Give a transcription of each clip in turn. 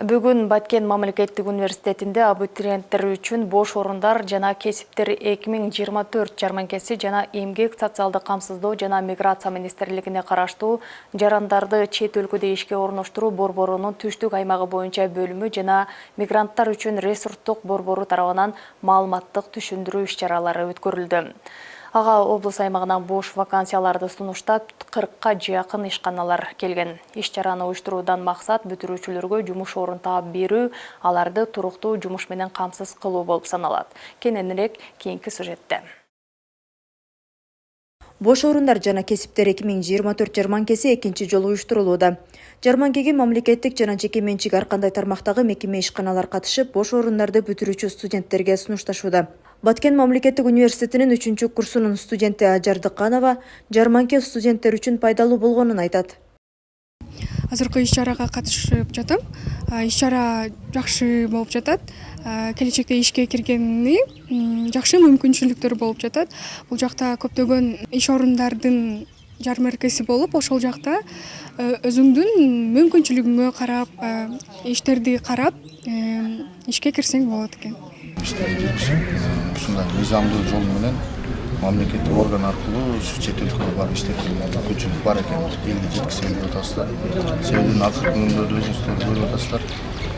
Бүгүн Баткен мамлекеттик университетинде абитуриенттер үчүн бош орундар жана кесиптер 2024 жарманкеси жана эмгек социалдык камсыздоо жана миграция министрлигине караштуу жарандарды чет өлкөдө ишке орноштуруу борборунун түштүк аймагы боюнча бөлүмү жана мигранттар үчүн ресурстук борбору тарабынан маалыматтык түшүндүрүү иш-чаралары өткөрүлдү. Ага облус аймагынан бош вакансияларды сунуштап 40-ка жакын ишканалар келген. Иш-чараны уюштуруудан максат бүтүрүүчүлөргө жумуш орун таап берүү, аларды туруктуу жумуш менен камсыз кылуу болуп саналат. Кененирээк кийинки сюжетте. Бош орундар жана кесиптер 2024 жарманкеси экинчи жолу уюштурулууда. Жарманкеге мамлекеттик жана жеке менчик ар кандай тармактагы мекеме ишканалар катышып, бош орундарды бүтүрүүчү студенттерге сунушташууда. Баткен мамлекеттик университетинин 3-курсунун студенти Ажар Дыканова жарманке студенттер үчүн пайдалуу болгонун айтат. Азыркы иш-чарага катышып жатам. Иш-чара жакшы болуп жатат. Келечекте ишке киргени жакшы мүмкүнчүлүктөр болуп жатат. Бул жакта көптөгөн иш орундардын жармаркасы болуп, ошол жакта өзүңдүн мүмкүнчүлүгүңө карап, иштерди карап, ишке кирсең болот экен. Ушундай мыйзамдуу жол менен мамлекеттик орган аркылуу чет өлкөгө барып иштетүүгө мүмкүнчүлүк бар экен. Элди жеткизем деп атасыздар. Себебин акыркы күндөрдө өзүңүздөр көрүп атасыздар.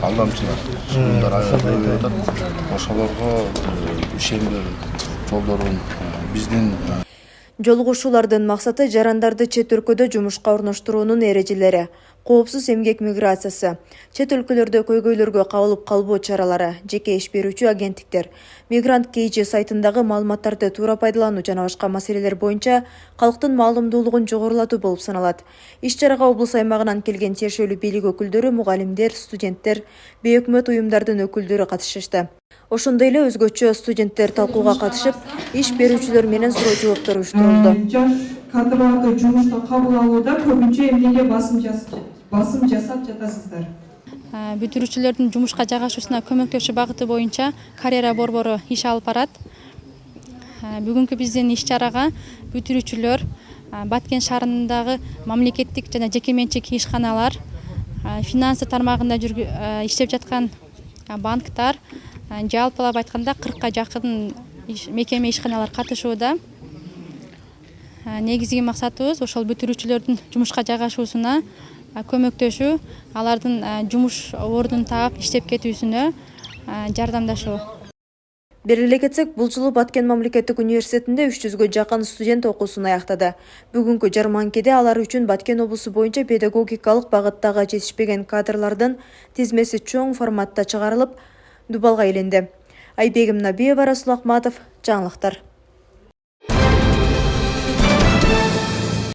Алдамчылар, шпиондор көбөйүп атат. Ошолорго ишендирүү жолдорун биздин Жолугушуулардын максаты жарандарды чет өлкөдө жумушка орноштуруунун эрежелери, коопсуз эмгек миграциясы, чет өлкөлөрдө көйгөйлөргө кабылып калбоо чаралары, жеке иш берүүчү агенттиктер, мигрант KG сайтындагы маалыматтарды туура пайдалануу жана башка маселелер боюнча калктын маалымдуулугун жогорулатуу болуп саналат. Иш-чарага облус аймагынан келген тиешелүү бийлик өкүлдөрү, мугалимдер, студенттер, бейөкмөт уюмдардын өкүлдөрү катышышты. Ошондой эле өзгөчө студенттер талкууга катышып, иш берүүчүлөр менен суроо жооптор уюштурулду. Жаш кадрларды жумушка кабыл алууда көбүнчө эмнеге басым жасап жатасыздар? Бүтүрүүчүлөрдүн жумушка жайгашуусуна көмөктөшүү багыты боюнча карьера борбору иш алып барат. Бүгүнкү биздин иш-чарага бүтүрүүчүлөр Баткен шаарындагы мамлекеттик жана жеке менчик ишканалар, финансы тармагында иштеп жаткан банктар, жалпылап айтканда 40-ка жакын мекеме ишканалар катышууда. Негизги максатыбыз ошол бүтүрүүчүлөрдүн жумушка жайгашуусуна көмөктөшүү, алардын жумуш ордун таап иштеп кетүүсүнө жардамдашуу. Белгилей кетсек, бул жылы Баткен мамлекеттик университетинде 300гө жакын студент окуусун аяктады. Бүгүнкү жарманкеде алар үчүн Баткен облусу боюнча педагогикалык багыттагы жетишпеген кадрлардын тизмеси чоң форматта чыгарылып, дубалга айленди. Айбегим Набиева, Расул Акматов, жаңылыктар.